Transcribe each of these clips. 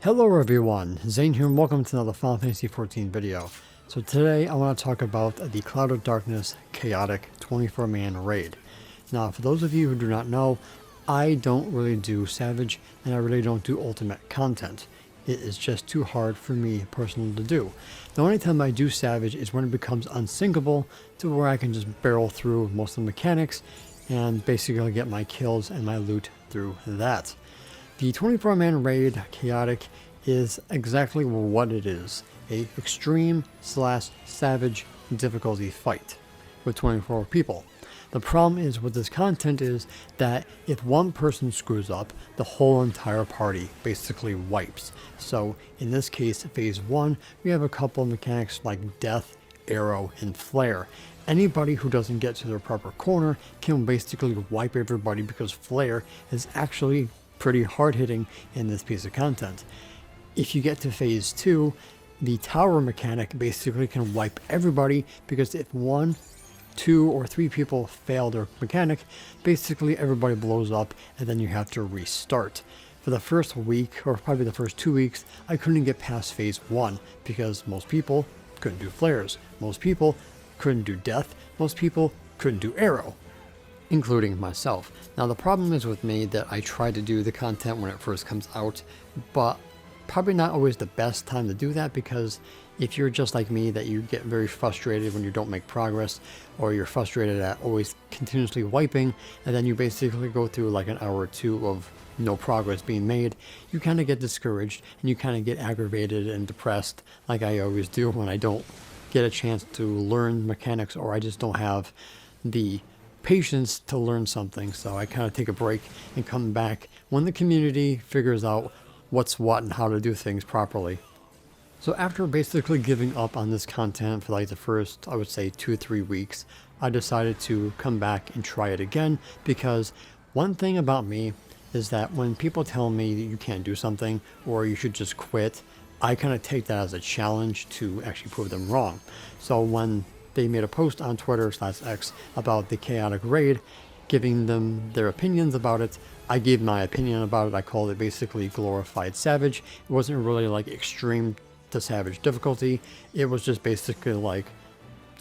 Hello everyone, Zane here and welcome to another Final Fantasy XIV video. So today I want to talk about the Cloud of Darkness Chaotic 24-man raid. Now for those of you who do not know, I don't really do Savage and I really don't do Ultimate content. It is just too hard for me personally to do. The only time I do Savage is when it becomes unsinkable to where I can just barrel through most of the mechanics and basically get my kills and my loot through that. The 24-man raid Chaotic is exactly what it is, a extreme/savage difficulty fight with 24 people. The problem is with this content is that if one person screws up, the whole entire party basically wipes. So in this case, phase 1, we have a couple of mechanics like death, arrow, and flare. Anybody who doesn't get to their proper corner can basically wipe everybody because flare is actually pretty hard-hitting in this piece of content. If you get to phase 2, the tower mechanic basically can wipe everybody because if 1, 2, or 3 people fail their mechanic, basically everybody blows up and then you have to restart. For the first week, or probably the first 2 weeks, I couldn't get past phase 1 because most people couldn't do flares, most people couldn't do death, most people couldn't do arrow, including myself. Now the problem is with me that I try to do the content when it first comes out, but probably not always the best time to do that because if you're just like me that you get very frustrated when you don't make progress, or you're frustrated at always continuously wiping, and then you basically go through like an hour or two of no progress being made, you kind of get discouraged and you kind of get aggravated and depressed like I always do when I don't get a chance to learn mechanics or I just don't have the patience to learn something. So I kind of take a break and come back when the community figures out what's what and how to do things properly. So after basically giving up on this content for like the first, I would say 2-3 weeks, I decided to come back and try it again because one thing about me is that when people tell me that you can't do something or you should just quit, I kind of take that as a challenge to actually prove them wrong. So when they made a post on Twitter/X about the Chaotic Raid, giving them their opinions about it. I gave my opinion about it. I called it basically glorified Savage. It wasn't really like extreme to Savage difficulty. It was just basically like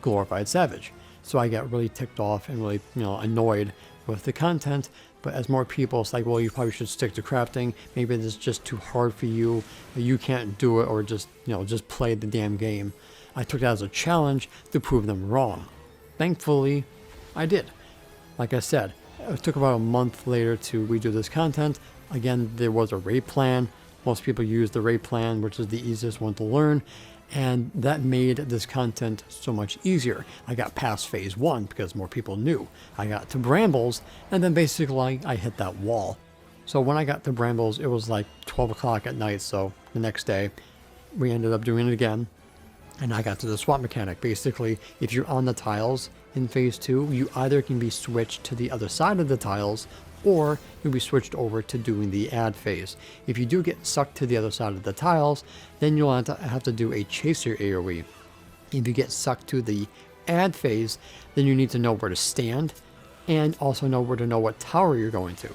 glorified Savage. So I got really ticked off and really, annoyed with the content. But as more people, it's like, well, you probably should stick to crafting. Maybe it's just too hard for you. You can't do it, or just play the damn game. I took that as a challenge to prove them wrong. Thankfully, I did. Like I said, it took about a month later to redo this content. Again, there was a raid plan. Most people use the raid plan, which is the easiest one to learn. And that made this content so much easier. I got past phase 1 because more people knew. I got to Brambles, and then basically I hit that wall. So when I got to Brambles, it was like 12 o'clock at night. So the next day, we ended up doing it again. And I got to the swap mechanic. Basically, if you're on the tiles in phase 2, you either can be switched to the other side of the tiles, or you'll be switched over to doing the add phase. If you do get sucked to the other side of the tiles, then you'll have to do a chaser AoE. If you get sucked to the add phase, then you need to know where to stand, and also know where to know what tower you're going to.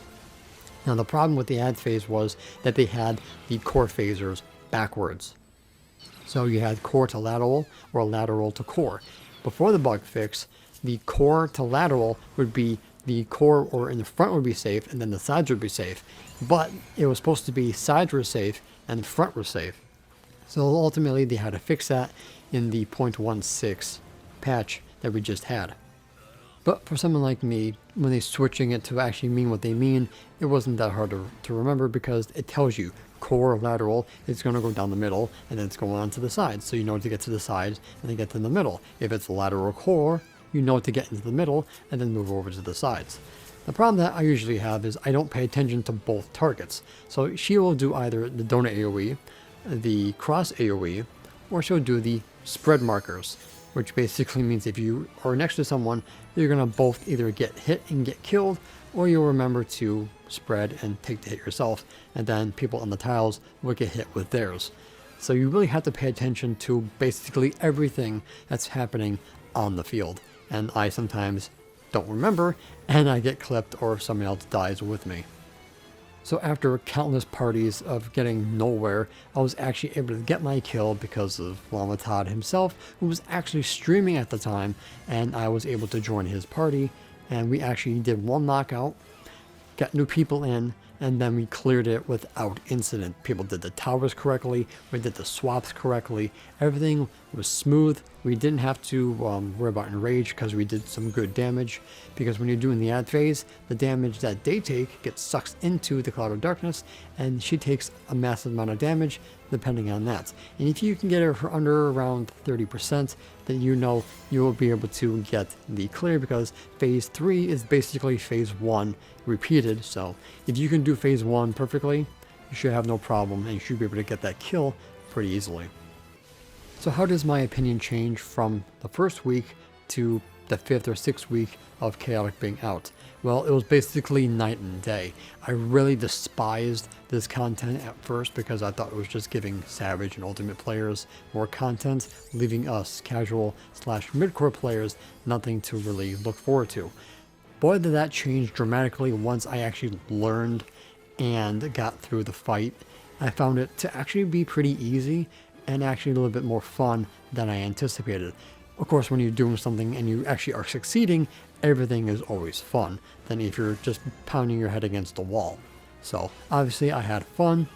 Now the problem with the add phase was that they had the core phasers backwards. So you had core to lateral or lateral to core. Before the bug fix, the core to lateral would be the core or in the front would be safe and then the sides would be safe. But it was supposed to be sides were safe and the front were safe. So ultimately they had to fix that in the 0.16 patch that we just had. But for someone like me, when they're switching it to actually mean what they mean, it wasn't that hard to remember because it tells you core lateral, it's going to go down the middle and then it's going on to the sides. So you know to get to the sides and then get to the middle. If it's lateral core, you know to get into the middle and then move over to the sides. The problem that I usually have is I don't pay attention to both targets. So she will do either the donut AoE, the cross AoE, or she'll do the spread markers, which basically means if you are next to someone, you're going to both either get hit and get killed, or you'll remember to spread and take the hit yourself, and then people on the tiles will get hit with theirs. So you really have to pay attention to basically everything that's happening on the field. And I sometimes don't remember, and I get clipped or someone else dies with me. So after countless parties of getting nowhere, I was actually able to get my kill because of Llama Todd himself, who was actually streaming at the time, and I was able to join his party, and we actually did one knockout, got new people in, and then we cleared it without incident. People did the towers correctly, we did the swaps correctly, everything was smooth. We didn't have to worry about enrage because we did some good damage, because when you're doing the ad phase, the damage that they take gets sucked into the Cloud of Darkness, and she takes a massive amount of damage depending on that. And if you can get her for under around 30%, then you know you will be able to get the clear, because phase 3 is basically phase 1 repeated. So if you can do phase 1 perfectly, you should have no problem, and you should be able to get that kill pretty easily. So how does my opinion change from the first week to the 5th or 6th week of Chaotic being out? Well, it was basically night and day. I really despised this content at first because I thought it was just giving Savage and Ultimate players more content, leaving us casual / midcore players nothing to really look forward to. Boy, did that change dramatically once I actually learned and got through the fight. I found it to actually be pretty easy and actually a little bit more fun than I anticipated. Of course, when you're doing something and you actually are succeeding, everything is always fun than if you're just pounding your head against the wall. So obviously I had fun,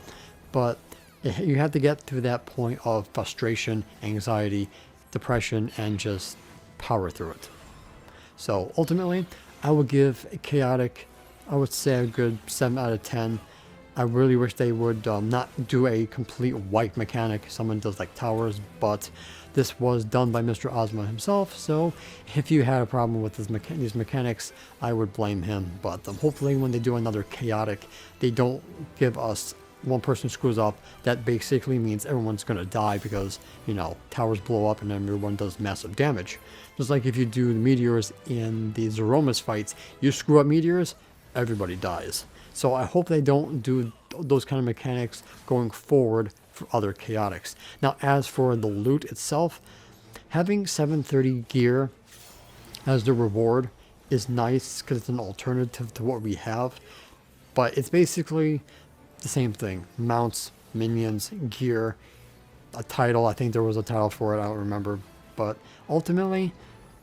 but you have to get through that point of frustration, anxiety, depression, and just power through it. So ultimately, I would give Chaotic, I would say a good 7 out of 10. I really wish they would not do a complete wipe mechanic. Someone does like towers, but this was done by Mr. Ozma himself. So if you had a problem with these mechanics, I would blame him. But hopefully when they do another Chaotic, they don't give us one person screws up. That basically means everyone's going to die because, you know, towers blow up and everyone does massive damage. Just like if you do the meteors in the Zeromus fights, you screw up meteors, everybody dies. So I hope they don't do those kind of mechanics going forward for other Chaotics. Now, as for the loot itself, having 730 gear as the reward is nice because it's an alternative to what we have. But it's basically the same thing. Mounts, minions, gear, a title. I think there was a title for it. I don't remember. But ultimately,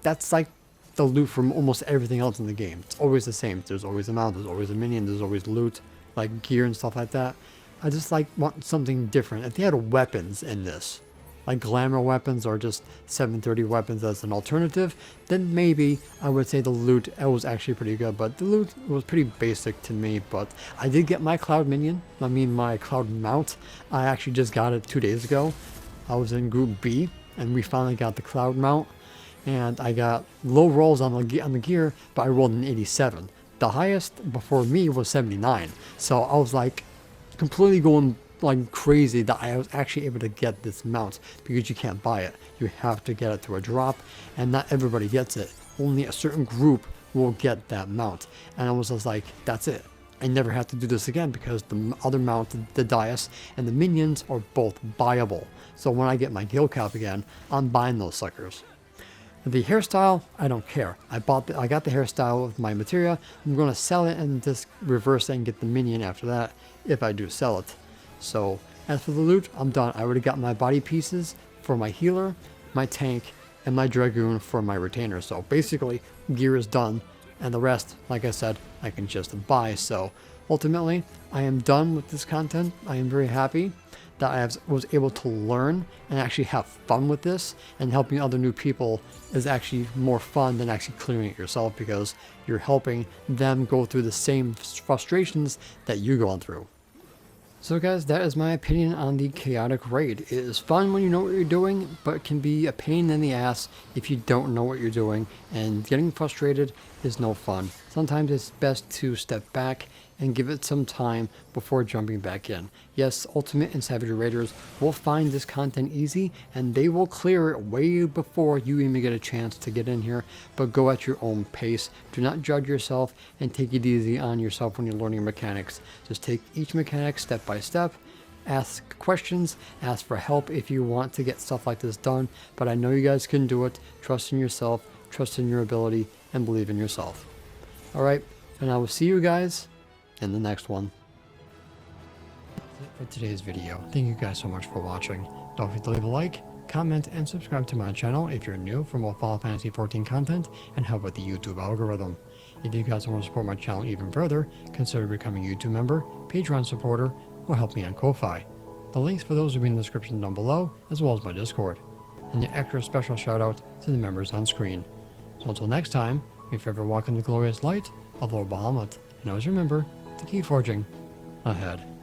that's like the loot from almost everything else in the game. It's always the same. There's always a mount, there's always a minion, there's always loot, like gear and stuff like that. I just want something different. If they had weapons in this, like glamour weapons or just 730 weapons as an alternative, then maybe I would say the loot was actually pretty good. But the loot was pretty basic to me. But I did get my cloud minion, my cloud mount. I actually just got it 2 days ago. I was in group B and we finally got the cloud mount. And I got low rolls on the gear, but I rolled an 87. The highest before me was 79. So I was like completely going like crazy that I was actually able to get this mount, because you can't buy it. You have to get it through a drop, and not everybody gets it. Only a certain group will get that mount. And I was just like, that's it. I never have to do this again because the other mount, the Dais, and the minions are both buyable. So when I get my guild cap again, I'm buying those suckers. The hairstyle, I don't care. I got the hairstyle with my materia. I'm going to sell it and just reverse it and get the minion after that if I do sell it. So as for the loot, I'm done. I already got my body pieces for my healer, my tank, and my dragoon for my retainer. So basically, gear is done, and the rest, like I said, I can just buy. So ultimately, I am done with this content. I am very happy that I was able to learn and actually have fun with this, and helping other new people is actually more fun than actually clearing it yourself, because you're helping them go through the same frustrations that you're going through. So guys, that is my opinion on the Chaotic Raid. It is fun when you know what you're doing, but it can be a pain in the ass if you don't know what you're doing, and getting frustrated is no fun. Sometimes it's best to step back and give it some time before jumping back in. Yes, Ultimate and Savage Raiders will find this content easy, and they will clear it way before you even get a chance to get in here, but go at your own pace. Do not judge yourself, and take it easy on yourself when you're learning mechanics. Just take each mechanic step by step, ask questions, ask for help if you want to get stuff like this done, but I know you guys can do it. Trust in yourself, trust in your ability, and believe in yourself. Alright, and I will see you guys in the next one. That's it for today's video. Thank you guys so much for watching. Don't forget to leave a like, comment, and subscribe to my channel if you're new for more Final Fantasy XIV content and help with the YouTube algorithm. If you guys want to support my channel even further, consider becoming a YouTube member, Patreon supporter, or help me on Ko-Fi. The links for those will be in the description down below, as well as my Discord. And an extra special shout out to the members on screen. So until next time, may you forever walk in the glorious light of Lord Bahamut, and always remember to keep forging ahead.